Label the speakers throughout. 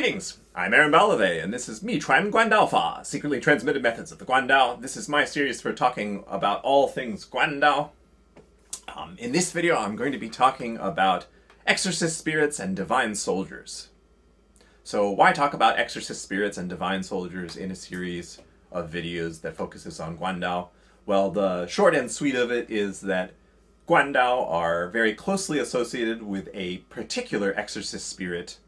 Speaker 1: Greetings! I'm Aaron Balave, and this is me trying Guandao Fa, secretly transmitted methods of the Guandao. This is my series for talking about all things Guandao. In this video, I'm going to be talking about exorcist spirits and divine soldiers. So why talk about exorcist spirits and divine soldiers in a series of videos that focuses on Guandao? Well, the short and sweet of it is that Guandao are very closely associated with a particular exorcist spirit,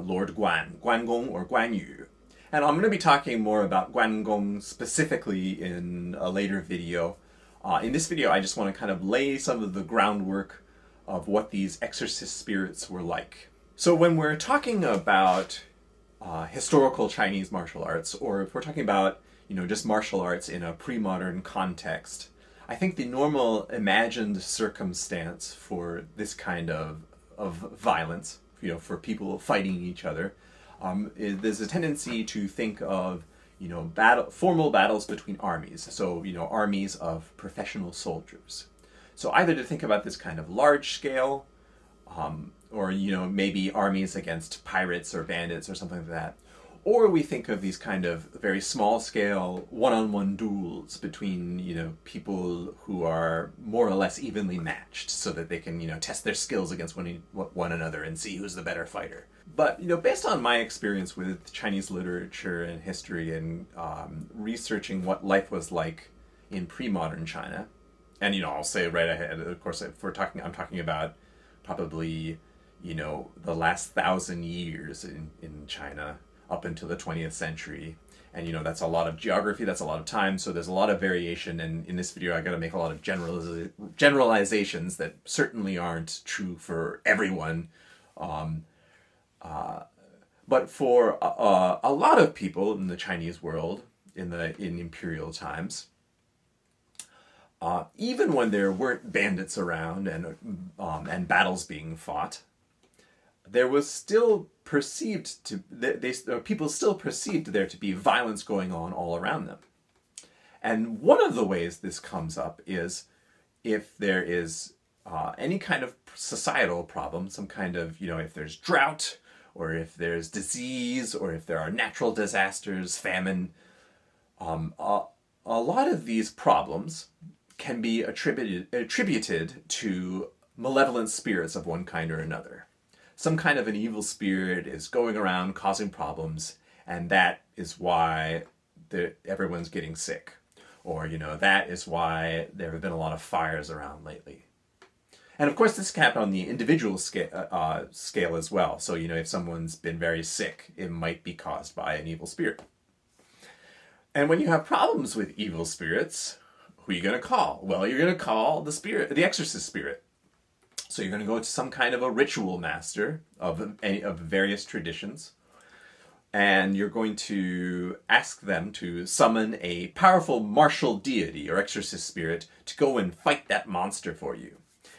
Speaker 1: Lord Guan Gong or Guan Yu. And I'm going to be talking more about Guan Gong specifically in a later video. In this video, I just want to kind of lay some of the groundwork of what these exorcist spirits were like. So when we're talking about historical Chinese martial arts, or if we're talking about, just martial arts in a pre-modern context, I think the normal imagined circumstance for this kind of violence, for people fighting each other, there's a tendency to think of, formal battles between armies. So, armies of professional soldiers. So either to think about this kind of large scale, or, maybe armies against pirates or bandits or something like that. Or we think of these kind of very small scale one-on-one duels between, people who are more or less evenly matched so that they can, test their skills against one another and see who's the better fighter. But, based on my experience with Chinese literature and history and researching what life was like in pre-modern China, and, I'll say right ahead, of course, I'm talking about probably, the last 1,000 years in China, up until the 20th century. And, that's a lot of geography, that's a lot of time, so there's a lot of variation, and in this video I gotta make a lot of generalizations that certainly aren't true for everyone. But for a lot of people in the Chinese world, in imperial times, even when there weren't bandits around and battles being fought, there was still people still perceived there to be violence going on all around them. And one of the ways this comes up is if there is any kind of societal problem, some kind of, if there's drought, or if there's disease, or if there are natural disasters, famine, a lot of these problems can be attributed to malevolent spirits of one kind or another. Some kind of an evil spirit is going around causing problems, and that is why everyone's getting sick. Or, that is why there have been a lot of fires around lately. And of course, this can happen on the individual scale as well. So, if someone's been very sick, it might be caused by an evil spirit. And when you have problems with evil spirits, who are you going to call? Well, you're going to call the exorcist spirit. So you're going to go to some kind of a ritual master of various traditions, and you're going to ask them to summon a powerful martial deity or exorcist spirit to go and fight that monster for you.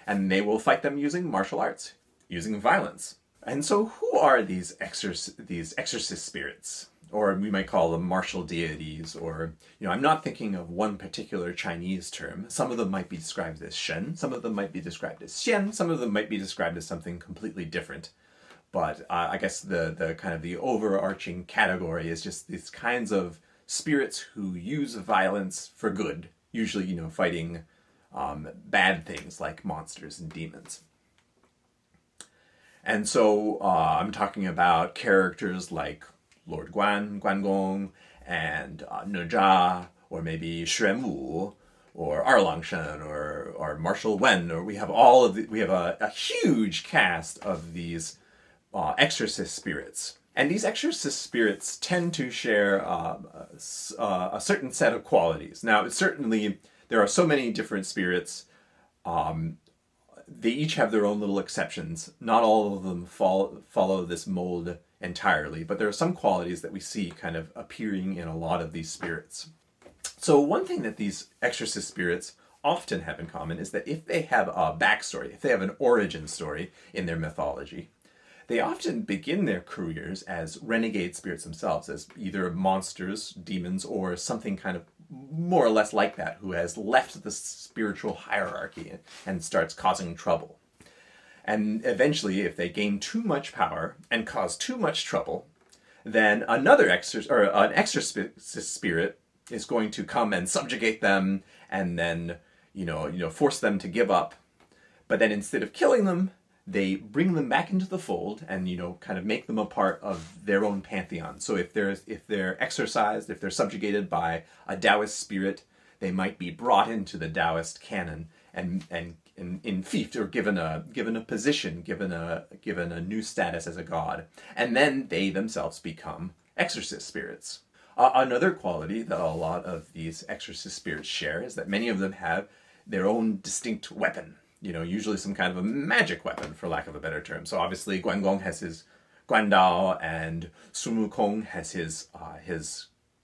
Speaker 1: And they will fight them using martial arts, using violence. And so who are these exorcist spirits? Or we might call them martial deities, or, I'm not thinking of one particular Chinese term. Some of them might be described as Shen, some of them might be described as Xian, some of them might be described as something completely different. But I guess the kind of the overarching category is just these kinds of spirits who use violence for good, usually, fighting bad things like monsters and demons. And so I'm talking about characters like Lord Guan Gong, and Nozha, or maybe Xuan Wu, or Erlangshen, or Marshal Wen, or we have a huge cast of these exorcist spirits. And these exorcist spirits tend to share a certain set of qualities. Now, certainly, there are so many different spirits. They each have their own little exceptions. Not all of them follow this mold entirely, but there are some qualities that we see kind of appearing in a lot of these spirits. So one thing that these exorcist spirits often have in common is that if they have a backstory, if they have an origin story in their mythology, they often begin their careers as renegade spirits themselves, as either monsters, demons, or something kind of more or less like that, who has left the spiritual hierarchy and starts causing trouble. And eventually, if they gain too much power and cause too much trouble, then another an exorcist spirit is going to come and subjugate them, and then force them to give up. But then instead of killing them, they bring them back into the fold and kind of make them a part of their own pantheon. So if they're exorcised, if they're subjugated by a Daoist spirit, they might be brought into the Daoist canon and in fiefed, or given a position, given a new status as a god, and then they themselves become exorcist spirits. Another quality that a lot of these exorcist spirits share is that many of them have their own distinct weapon. Usually some kind of a magic weapon, for lack of a better term. So obviously Guan Gong has his Guandao, and Sun Wukong has his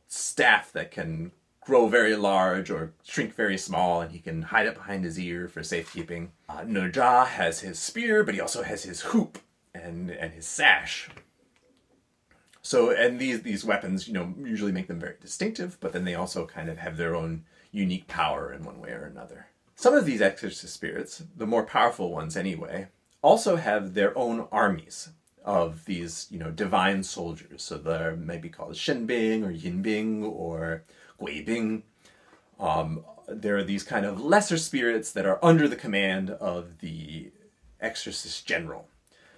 Speaker 1: staff that can grow very large or shrink very small, and he can hide it behind his ear for safekeeping. Nurja has his spear, but he also has his hoop and his sash. So, and these weapons, usually make them very distinctive, but then they also kind of have their own unique power in one way or another. Some of these exorcist spirits, the more powerful ones anyway, also have their own armies of these, divine soldiers. So they may be called Shenbing or Yinbing or Guibing. There are these kind of lesser spirits that are under the command of the exorcist general.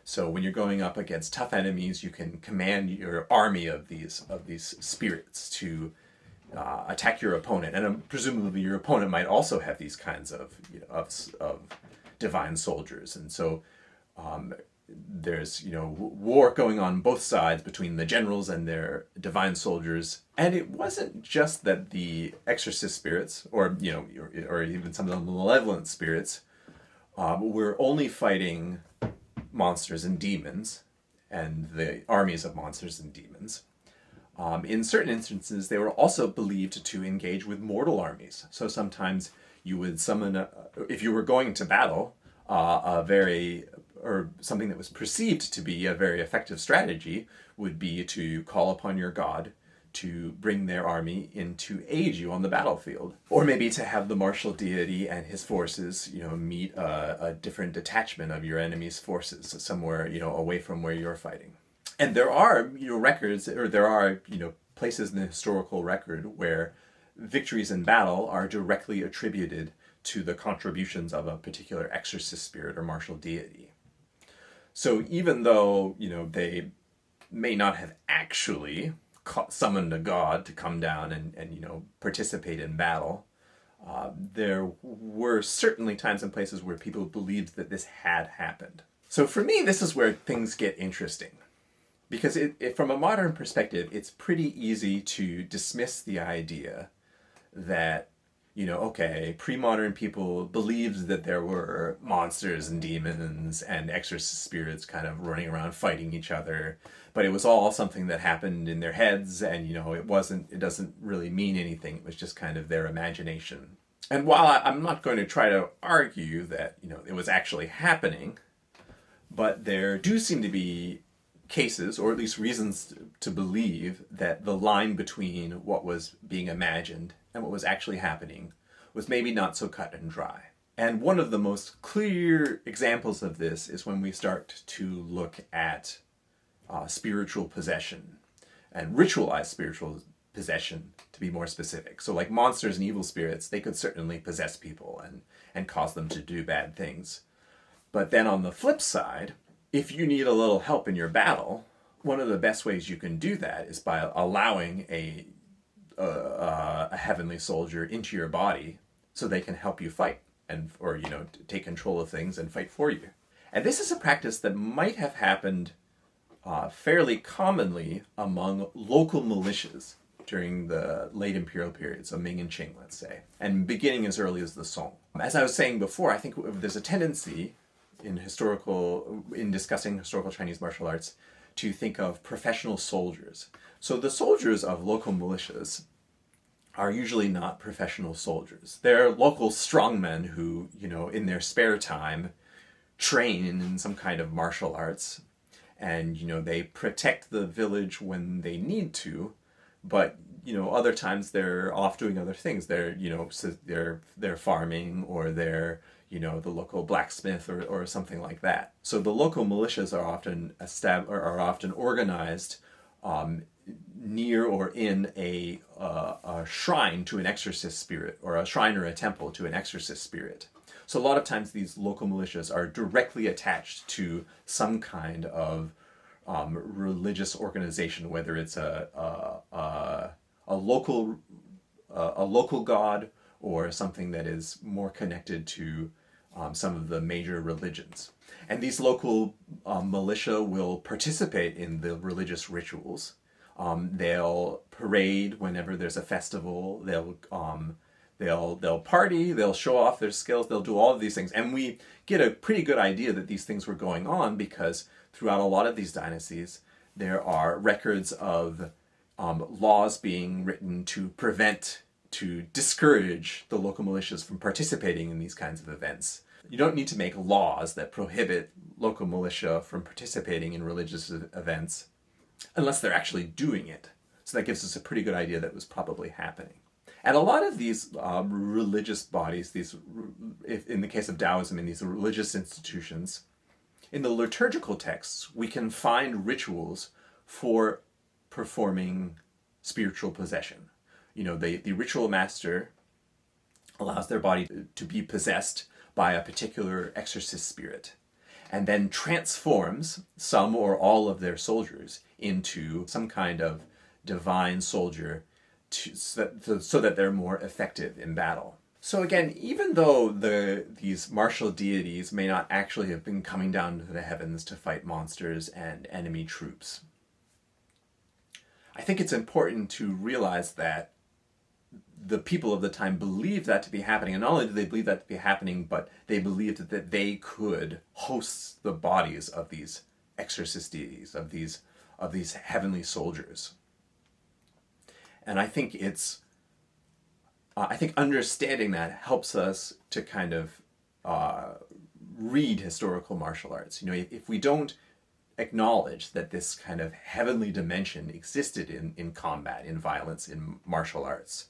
Speaker 1: So when you're going up against tough enemies, you can command your army of these spirits to attack your opponent, and presumably your opponent might also have these kinds of divine soldiers. And so there's war going on both sides between the generals and their divine soldiers. And it wasn't just that the exorcist spirits, or even some of the malevolent spirits, were only fighting monsters and demons, and the armies of monsters and demons. In certain instances, they were also believed to engage with mortal armies. So sometimes you would summon, if you were going to battle, something that was perceived to be a very effective strategy would be to call upon your god to bring their army in to aid you on the battlefield. Or maybe to have the martial deity and his forces, meet a different detachment of your enemy's forces, somewhere, away from where you're fighting. And there are, records, or there are, places in the historical record where victories in battle are directly attributed to the contributions of a particular exorcist spirit or martial deity. So even though, they may not have actually summoned a god to come down and participate in battle, there were certainly times and places where people believed that this had happened. So for me, this is where things get interesting. Because from a modern perspective, it's pretty easy to dismiss the idea that, pre-modern people believed that there were monsters and demons and exorcist spirits kind of running around fighting each other, but it was all something that happened in their heads, and, it doesn't really mean anything. It was just kind of their imagination. And while I'm not going to try to argue that, it was actually happening, but there do seem to be cases, or at least reasons to believe, that the line between what was being imagined and what was actually happening was maybe not so cut and dry. And one of the most clear examples of this is when we start to look at spiritual possession, and ritualized spiritual possession, to be more specific. So like monsters and evil spirits, they could certainly possess people and cause them to do bad things. But then on the flip side, if you need a little help in your battle, one of the best ways you can do that is by allowing a heavenly soldier into your body so they can help you fight, or take control of things and fight for you. And this is a practice that might have happened fairly commonly among local militias during the late imperial period, so Ming and Qing, let's say, and beginning as early as the Song. As I was saying before, I think there's a tendency in discussing historical Chinese martial arts to think of professional soldiers. So the soldiers of local militias are usually not professional soldiers. They're local strongmen who, in their spare time, train in some kind of martial arts, and, they protect the village when they need to, but, other times they're off doing other things. They're, they're farming, or they're, the local blacksmith or something like that. So the local militias are often organized near or in a shrine to an exorcist spirit, or a shrine or a temple to an exorcist spirit. So a lot of times these local militias are directly attached to some kind of religious organization, whether it's a local god, or something that is more connected to some of the major religions. And these local militia will participate in the religious rituals. They'll parade whenever there's a festival. They'll party. They'll show off their skills. They'll do all of these things, and we get a pretty good idea that these things were going on because throughout a lot of these dynasties, there are records of laws being written to discourage the local militias from participating in these kinds of events. You don't need to make laws that prohibit local militia from participating in religious events unless they're actually doing it. So that gives us a pretty good idea that it was probably happening. And a lot of these religious bodies, in the case of Taoism, in these religious institutions, in the liturgical texts, we can find rituals for performing spiritual possession. The ritual master allows their body to be possessed by a particular exorcist spirit, and then transforms some or all of their soldiers into some kind of divine soldier so that they're more effective in battle. So again, even though these martial deities may not actually have been coming down to the heavens to fight monsters and enemy troops, I think it's important to realize that the people of the time believed that to be happening, and not only did they believe that to be happening, but they believed that they could host the bodies of these exorcist deities, of these heavenly soldiers. And I think understanding that helps us to kind of read historical martial arts. If we don't acknowledge that this kind of heavenly dimension existed in combat, in violence, in martial arts,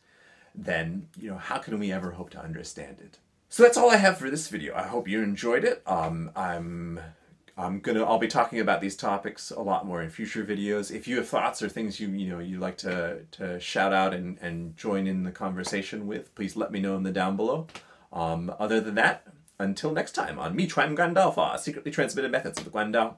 Speaker 1: then how can we ever hope to understand it? So that's all I have for this video. I hope you enjoyed it. I'll be talking about these topics a lot more in future videos. If you have thoughts or things you'd like to shout out and join in the conversation with, please let me know in the down below. Other than that, until next time on me trying Guandao, secretly transmitted methods of the Guandao.